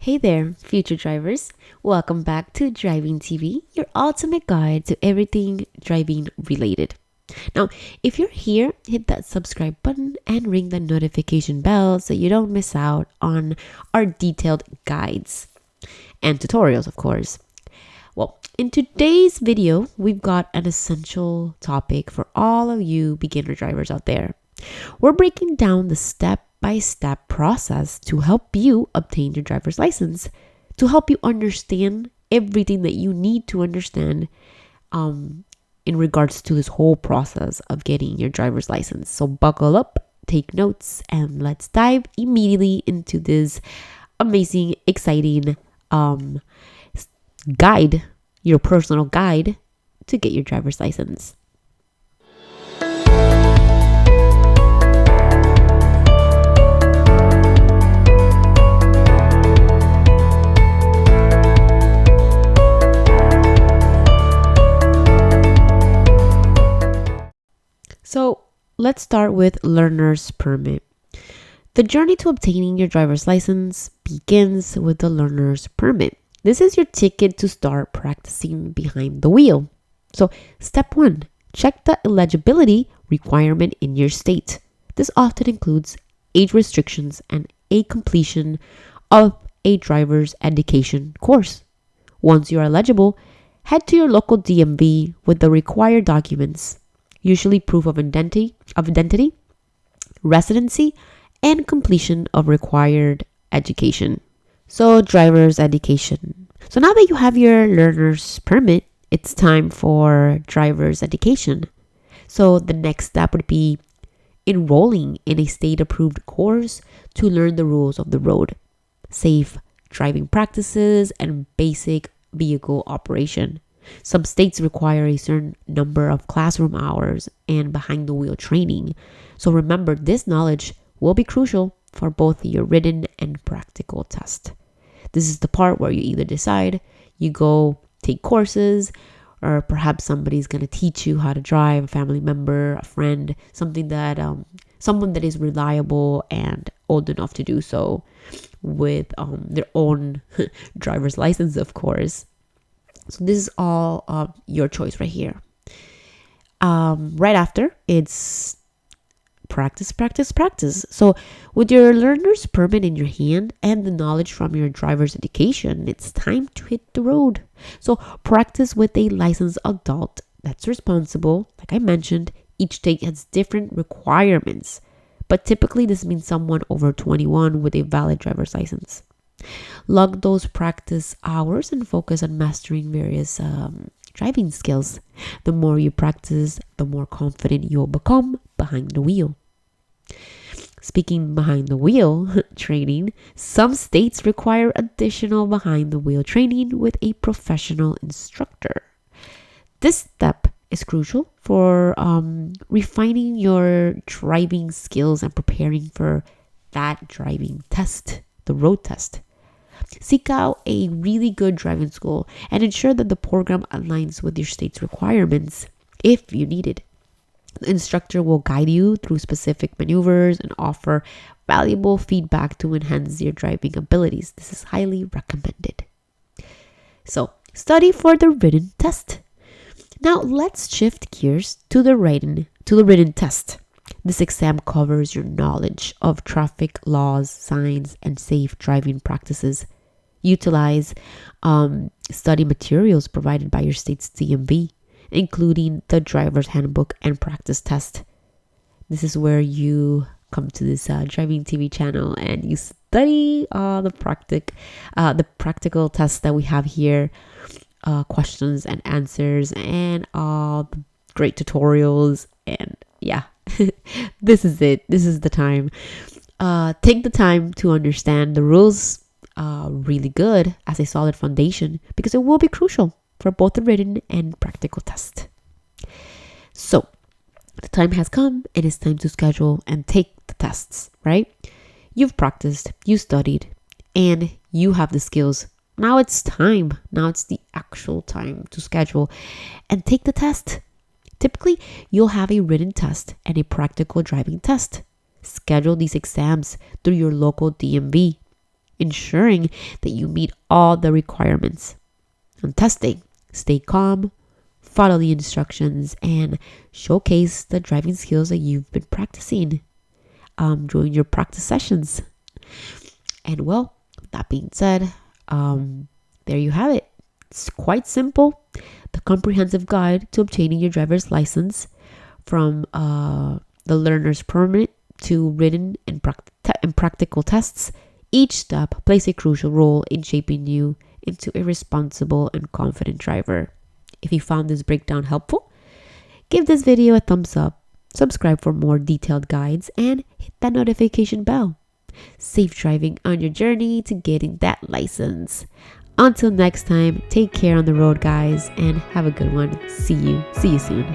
Hey there, future drivers. Welcome back to Driving TV, your ultimate guide to everything driving related. Now, if you're here, hit that subscribe button and ring the notification bell so you don't miss out on our detailed guides and tutorials, of course. Well, in today's video, we've got an essential topic for all of you beginner drivers out there. We're breaking down the step-by-step process to help you obtain your driver's license, to help you understand everything that you need to understand in regards to this whole process of getting your driver's license. So buckle up, take notes, and let's dive immediately into this amazing, exciting guide, your personal guide to get your driver's license. So let's start with learner's permit. The journey to obtaining your driver's license begins with the learner's permit. This is your ticket to start practicing behind the wheel. So step 1, check the eligibility requirement in your state. This often includes age restrictions and a completion of a driver's education course. Once you are eligible, head to your local DMV with the required documents, usually proof of identity, residency, and completion of required education. So driver's education. So now that you have your learner's permit, it's time for driver's education. So the next step would be enrolling in a state-approved course to learn the rules of the road, safe driving practices, and basic vehicle operation. Some states require a certain number of classroom hours and behind-the-wheel training. So remember, this knowledge will be crucial for both your written and practical test. This is the part where you either decide you go take courses, or perhaps somebody's going to teach you how to drive, a family member, a friend, something that someone that is reliable and old enough to do so with their own driver's license, of course. So this is all your choice right here. Right after, it's practice. So with your learner's permit in your hand and the knowledge from your driver's education, it's time to hit the road. So practice with a licensed adult that's responsible. Like I mentioned, each state has different requirements, but typically this means someone over 21 with a valid driver's license. Log those practice hours and focus on mastering various driving skills. The more you practice, the more confident you'll become behind the wheel. Speaking behind the wheel training, some states require additional behind the wheel training with a professional instructor. This step is crucial for refining your driving skills and preparing for that driving test, the road test. Seek out a really good driving school and ensure that the program aligns with your state's requirements if you need it. The instructor will guide you through specific maneuvers and offer valuable feedback to enhance your driving abilities. This is highly recommended. So, study for the written test. Now, let's shift gears to the written test. This exam covers your knowledge of traffic laws, signs, and safe driving practices. Utilize study materials provided by your state's DMV, including the driver's handbook and practice test. This is where you come to this Driving TV channel and you study the practical tests that we have here, questions and answers, and all the great tutorials. And yeah, this is it. This is the time. Take the time to understand the rules really good as a solid foundation, because it will be crucial for both the written and practical test. So the time has come and it's time to schedule and take the tests, right? You've practiced, you studied, and you have the skills. Now it's time. Now it's the actual time to schedule and take the test. Typically, you'll have a written test and a practical driving test. Schedule these exams through your local DMV. ensuring that you meet all the requirements. On testing, stay calm, follow the instructions, and showcase the driving skills that you've been practicing during your practice sessions. And well, that being said, there you have it. It's quite simple. The comprehensive guide to obtaining your driver's license, from the learner's permit to written and practical tests. Each step plays a crucial role in shaping you into a responsible and confident driver. If you found this breakdown helpful, give this video a thumbs up, subscribe for more detailed guides, and hit that notification bell. Safe driving on your journey to getting that license. Until next time, take care on the road, guys, and have a good one. See you soon.